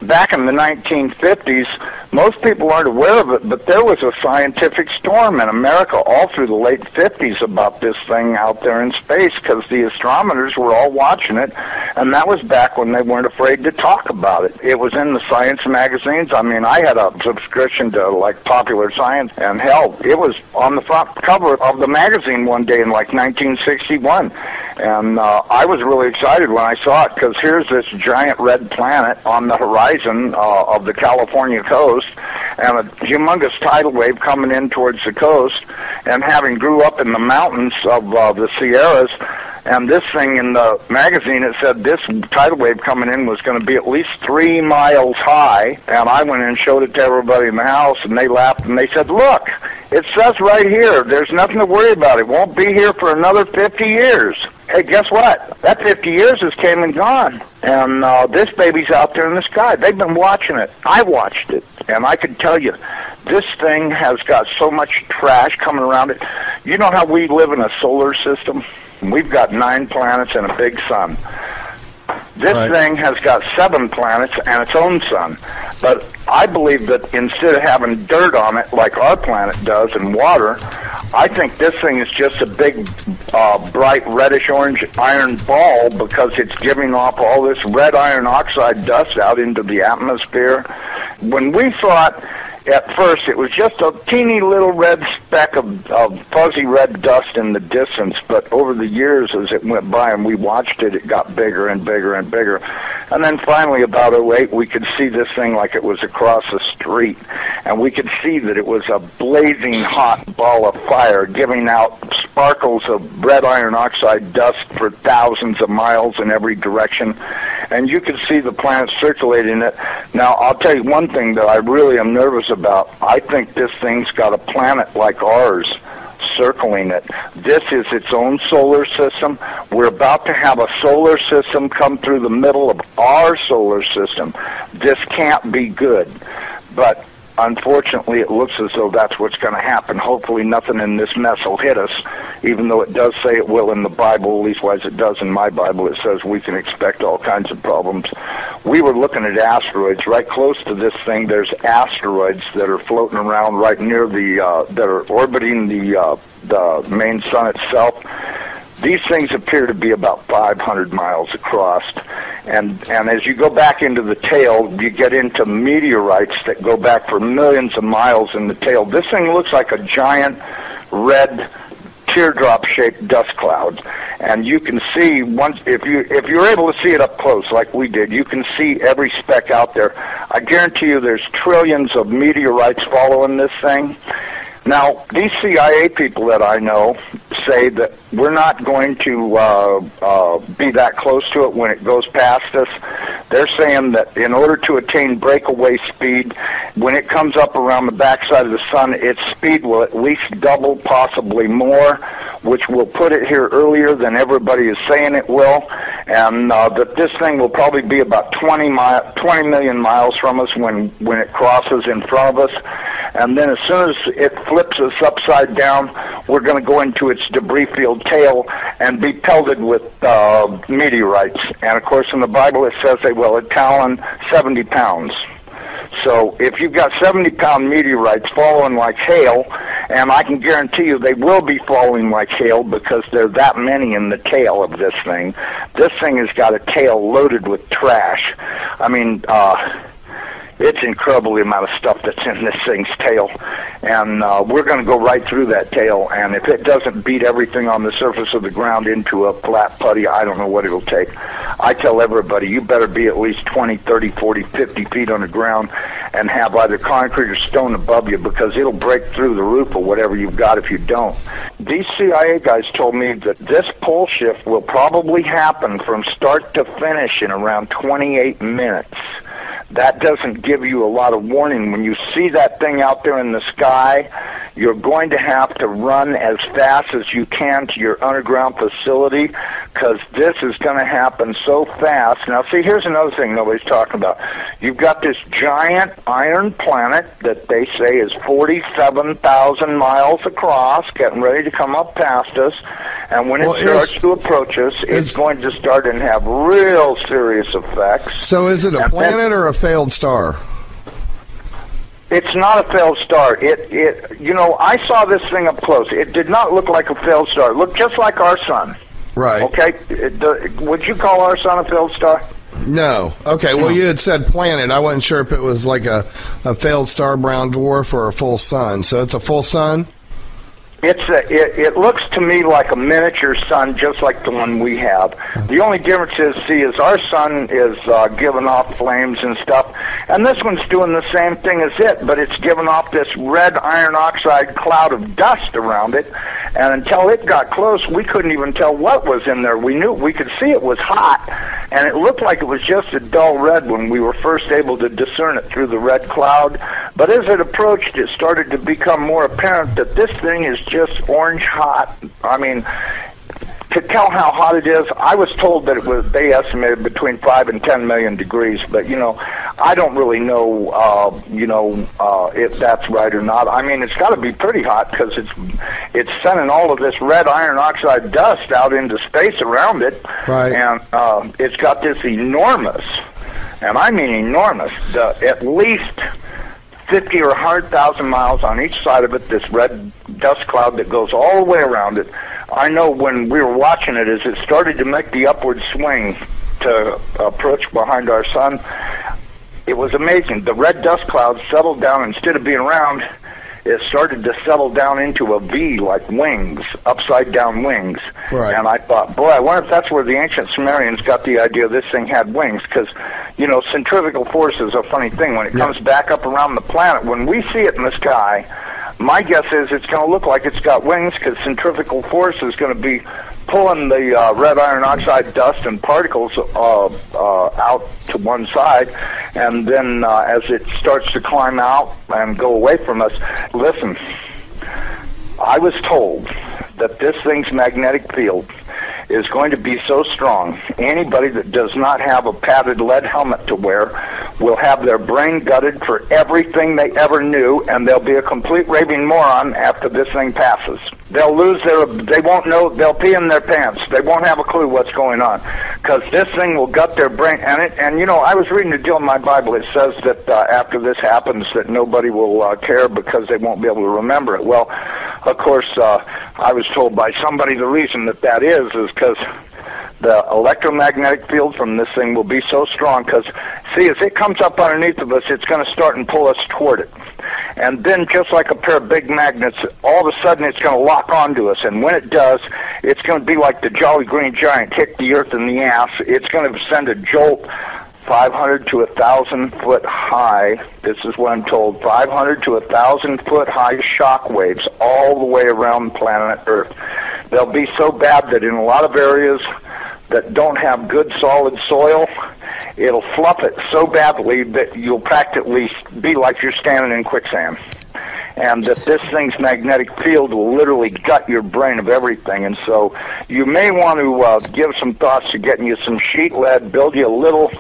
back in the 1950s, most people aren't aware of it, but there was a scientific storm in America all through the late 50s about this thing out there in space, because the astronomers were all watching it, and that was back when they weren't afraid to talk about it. It was in the science magazines. I mean, I had a subscription to, like, Popular Science, and hell, it was on the front cover of the magazine one day in, like, 1961. And I was really excited when I saw it, because here's this giant red planet on the horizon of the California coast, and a humongous tidal wave coming in towards the coast, and having grew up in the mountains of the Sierras, and this thing in the magazine, it said this tidal wave coming in was going to be at least 3 miles high, and I went in and showed it to everybody in the house, and they laughed, and they said, look, it says right here, there's nothing to worry about. It won't be here for another 50 years. Hey, guess what? That 50 years has came and gone, and this baby's out there in the sky. They've been watching it. I watched it, and I can tell you, this thing has got so much trash coming around it. You know how we live in a solar system? We've got 9 planets and a big sun. This thing has got 7 planets and its own sun. But I believe that instead of having dirt on it like our planet does and water, I think this thing is just a big, bright reddish-orange iron ball, because it's giving off all this red iron oxide dust out into the atmosphere. When we thought at first it was just a teeny little red speck of fuzzy red dust in the distance, but over the years as it went by and we watched it, it got bigger and bigger and bigger. And then finally about '08 we could see this thing like it was across the street, and we could see that it was a blazing hot ball of fire giving out sparkles of red iron oxide dust for thousands of miles in every direction, and you could see the planet circulating it. Now I'll tell you one thing that I really am nervous about. I think this thing's got a planet like ours circling it. This is its own solar system. We're about to have a solar system come through the middle of our solar system. This can't be good. But unfortunately, it looks as though that's what's going to happen. Hopefully nothing in this mess will hit us, even though it does say it will in the Bible, at leastwise it does in my Bible. It says we can expect all kinds of problems. We were looking at asteroids. Right close to this thing, there's asteroids that are floating around right near that are orbiting the main sun itself. These things appear to be about 500 miles across, and as you go back into the tail, you get into meteorites that go back for millions of miles in the tail. This thing looks like a giant red teardrop-shaped dust cloud, and you can see once if you're able to see it up close like we did, you can see every speck out there. I guarantee you, there's trillions of meteorites following this thing. Now, these CIA people that I know say that we're not going to be that close to it when it goes past us. They're saying that in order to attain breakaway speed, when it comes up around the backside of the sun, its speed will at least double, possibly more, which will put it here earlier than everybody is saying it will, and that this thing will probably be about 20 million miles from us when it crosses in front of us. And then as soon as it flips us upside down, we're going to go into its debris-filled tail and be pelted with meteorites. And, of course, in the Bible it says they will talon 70 pounds. So if you've got 70-pound meteorites falling like hail, and I can guarantee you they will be falling like hail because there are that many in the tail of this thing. This thing has got a tail loaded with trash. I mean, it's incredible the amount of stuff that's in this thing's tail, and we're going to go right through that tail, and if it doesn't beat everything on the surface of the ground into a flat putty, I don't know what it'll take. I tell everybody, you better be at least 20, 30, 40, 50 feet on the ground and have either concrete or stone above you, because it'll break through the roof of whatever you've got if you don't. These CIA guys told me that this pole shift will probably happen from start to finish in around 28 minutes. That doesn't give you a lot of warning. When you see that thing out there in the sky, you're going to have to run as fast as you can to your underground facility, because this is going to happen so fast. Now, see, here's another thing nobody's talking about. You've got this giant iron planet that they say is 47,000 miles across, getting ready to come up past us, and when it starts to approach us, it's going to start and have real serious effects. So is it a planet or a failed star? It's not a failed star. You know, I saw this thing up close. It did not look like a failed star. It looked just like our sun. Right. Okay. Would you call our sun a failed star? No. Okay. Well, you had said planet. I wasn't sure if it was like a failed star, brown dwarf, or a full sun. So it's a full sun? It looks to me like a miniature sun, just like the one we have. The only difference is our sun is giving off flames and stuff, and this one's doing the same thing as it, but it's giving off this red iron oxide cloud of dust around it, and until it got close, we couldn't even tell what was in there. We could see it was hot, and it looked like it was just a dull red when we were first able to discern it through the red cloud, but as it approached, it started to become more apparent that this thing is just orange hot. I mean, to tell how hot it is, I was told that they estimated between 5 and 10 million degrees, but, you know, I don't really know, if that's right or not. I mean, it's got to be pretty hot because it's sending all of this red iron oxide dust out into space around it. Right. And it's got this enormous, and I mean enormous, at least 50 or 100,000 miles on each side of it, this red dust cloud that goes all the way around it. I know when we were watching it, as it started to make the upward swing to approach behind our sun, it was amazing. The red dust cloud settled down. Instead of being round, it started to settle down into a V, like wings, upside-down wings. Right. And I thought, boy, I wonder if that's where the ancient Sumerians got the idea this thing had wings, because, you know, centrifugal force is a funny thing. When it comes back up around the planet, when we see it in the sky, my guess is it's going to look like it's got wings, because centrifugal force is going to be pulling the red iron oxide dust and particles out to one side, and then as it starts to climb out and go away from us, listen, I was told that this thing's magnetic field is going to be so strong, anybody that does not have a padded lead helmet to wear will have their brain gutted for everything they ever knew, and they'll be a complete raving moron after this thing passes. They'll they won't know, they'll pee in their pants. They won't have a clue what's going on, because this thing will gut their brain. And you know, I was reading a deal in my Bible. It says that after this happens, that nobody will care because they won't be able to remember it. Well, of course, I was told by somebody the reason that is because the electromagnetic field from this thing will be so strong, because, see, as it comes up underneath of us, it's going to start and pull us toward it. And then, just like a pair of big magnets, all of a sudden it's going to lock onto us. And when it does, it's going to be like the Jolly Green Giant hit the earth in the ass. It's going to send a jolt 500 to 1,000 foot high. This is what I'm told. 500 to 1,000 foot high shock waves all the way around planet Earth. They'll be so bad that in a lot of areas that don't have good solid soil, it'll fluff it so badly that you'll practically be like you're standing in quicksand. And that this thing's magnetic field will literally gut your brain of everything. And so you may want to give some thoughts to getting you some sheet lead, build you a little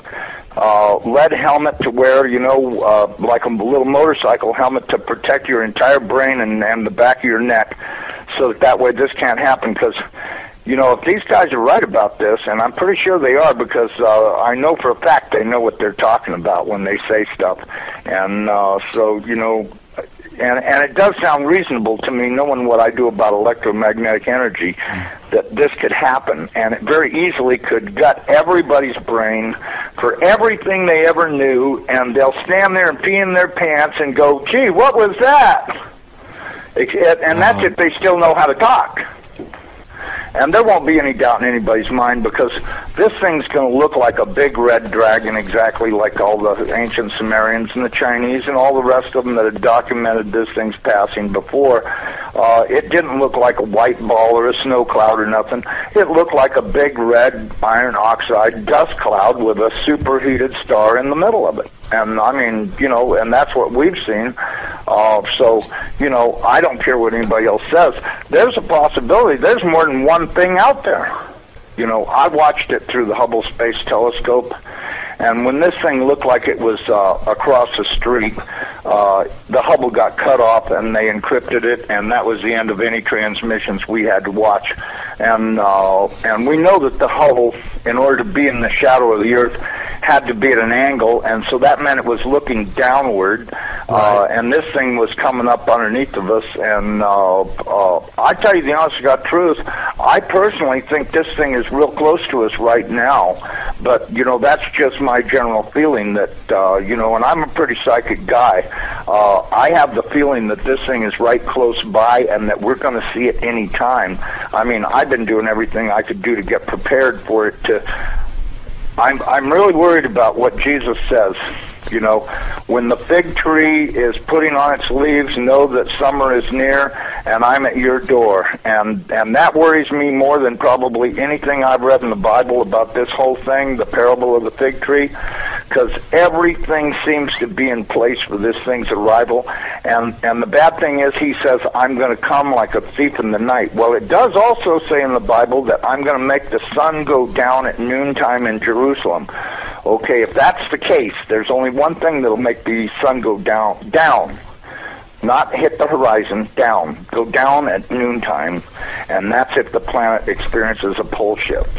lead helmet to wear, you know, like a little motorcycle helmet to protect your entire brain and the back of your neck, so that way this can't happen. Because, you know, if these guys are right about this, and I'm pretty sure they are, because I know for a fact they know what they're talking about when they say stuff. And so, you know, and it does sound reasonable to me, knowing what I do about electromagnetic energy, that this could happen. And it very easily could gut everybody's brain for everything they ever knew, and they'll stand there and pee in their pants and go, gee, what was that? And that's if they still know how to talk. And there won't be any doubt in anybody's mind, because this thing's going to look like a big red dragon, exactly like all the ancient Sumerians and the Chinese and all the rest of them that had documented this thing's passing before. It didn't look like a white ball or a snow cloud or nothing. It looked like a big red iron oxide dust cloud with a superheated star in the middle of it. And, I mean, you know, and that's what we've seen. So, you know, I don't care what anybody else says. There's a possibility. There's more than one thing out there. I watched it through the Hubble Space Telescope, and when this thing looked like it was across the street, the Hubble got cut off, and they encrypted it, and that was the end of any transmissions we had to watch. And we know that the Hubble, in order to be in the shadow of the Earth, had to be at an angle, and so that meant it was looking downward, and this thing was coming up underneath of us. And I tell you the honest to God truth, I personally think this thing is real close to us right now, but that's just my general feeling that and I'm a pretty psychic guy. I have the feeling that this thing is right close by and that we're going to see it any time. I mean, I've been doing everything I could do to get prepared for it. I'm really worried about what Jesus says. When the fig tree is putting on its leaves, know that summer is near, and I'm at your door. And that worries me more than probably anything I've read in the Bible about this whole thing, the parable of the fig tree, because everything seems to be in place for this thing's arrival. And the bad thing is, he says, I'm going to come like a thief in the night. Well, it does also say in the Bible that I'm going to make the sun go down at noontime in Jerusalem. Okay, if that's the case, there's only one thing that'll make the sun go down, not hit the horizon, go down at noontime, and that's if the planet experiences a pole shift.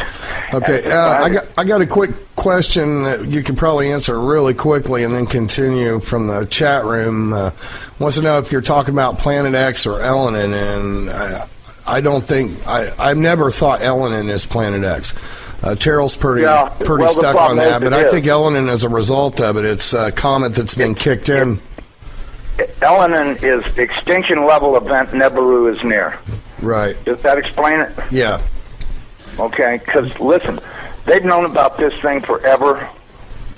Okay, I got a quick question that you can probably answer really quickly and then continue from the chat room. Wants to know if you're talking about Planet X or Elenin, and I don't think, I've never thought Elenin is Planet X. Terrell's pretty stuck on that, but I think Elenin, as a result of it, it's a comet that's been kicked in. Elenin is extinction level event. Nibiru is near. Right. Does that explain it? Yeah. Okay, because listen, they've known about this thing forever.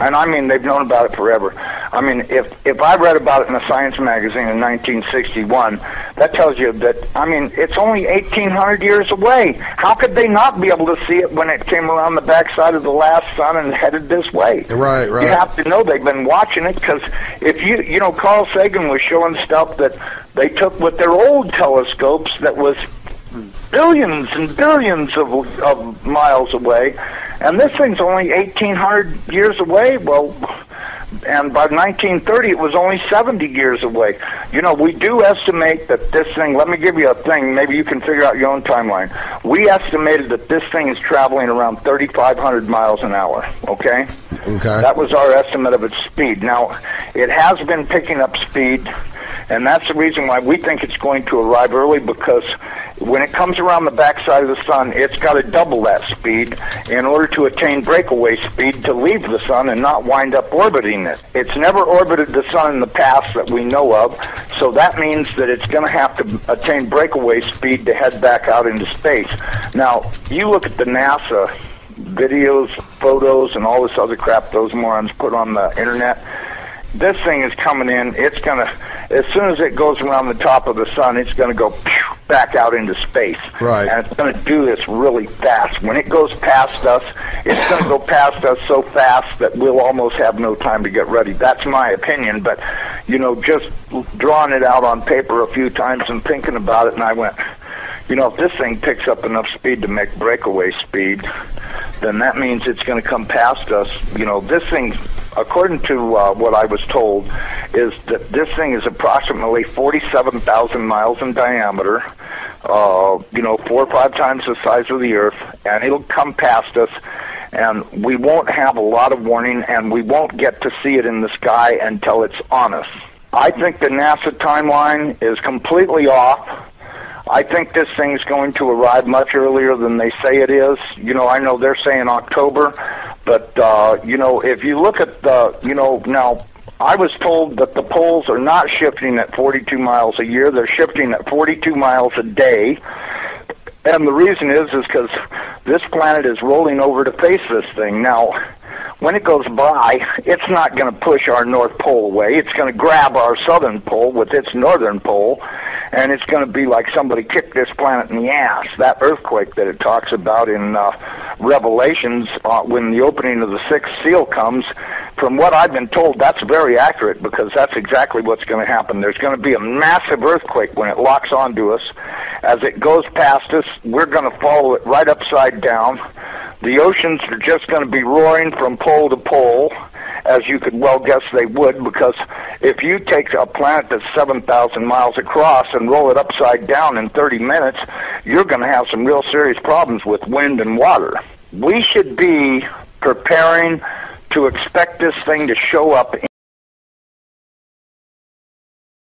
And I mean, they've known about it forever. I mean, if I read about it in a science magazine in 1961, that tells you that, I mean, it's only 1,800 years away. How could they not be able to see it when it came around the backside of the last sun and headed this way? Right. You have to know they've been watching it, because if Carl Sagan was showing stuff that they took with their old telescopes that was billions and billions of miles away, and this thing's only 1,800 years away. Well, and by 1930 it was only 70 years away. We do estimate that this thing, let me give you a thing, maybe you can figure out your own timeline. We estimated that this thing is traveling around 3,500 miles an hour, okay? That was our estimate of its speed. Now, it has been picking up speed, and that's the reason why we think it's going to arrive early, because when it comes around the backside of the sun, it's got to double that speed in order to attain breakaway speed to leave the sun and not wind up orbiting it. It's never orbited the sun in the past that we know of, so that means that it's going to have to attain breakaway speed to head back out into space. Now, you look at the NASA videos, photos, and all this other crap those morons put on the internet. This thing is coming in. It's going to, as soon as it goes around the top of the sun, it's going to go back out into space. Right. And it's going to do this really fast. When it goes past us, it's going to go past us so fast that we'll almost have no time to get ready. That's my opinion. But, just drawing it out on paper a few times and thinking about it, and I went, if this thing picks up enough speed to make breakaway speed, then that means it's going to come past us. This thing, according to what I was told, is that this thing is approximately 47,000 miles in diameter, 4 or 5 times the size of the Earth, and it'll come past us, and we won't have a lot of warning, and we won't get to see it in the sky until it's on us. I think the NASA timeline is completely off. I think this thing's going to arrive much earlier than they say it is. I know they're saying October, but, if you look at now, I was told that the poles are not shifting at 42 miles a year. They're shifting at 42 miles a day. And the reason is because this planet is rolling over to face this thing. Now, when it goes by, it's not going to push our North Pole away. It's going to grab our southern pole with its northern pole, and it's going to be like somebody kicked this planet in the ass. That earthquake that it talks about in Revelations, when the opening of the sixth seal comes, from what I've been told, that's very accurate, because that's exactly what's going to happen. There's going to be a massive earthquake when it locks onto us. As it goes past us, we're going to follow it right upside down. The oceans are just going to be roaring from pole to pole, as you could well guess they would, because if you take a planet that's 7,000 miles across and roll it upside down in 30 minutes, you're going to have some real serious problems with wind and water. We should be preparing to expect this thing to show up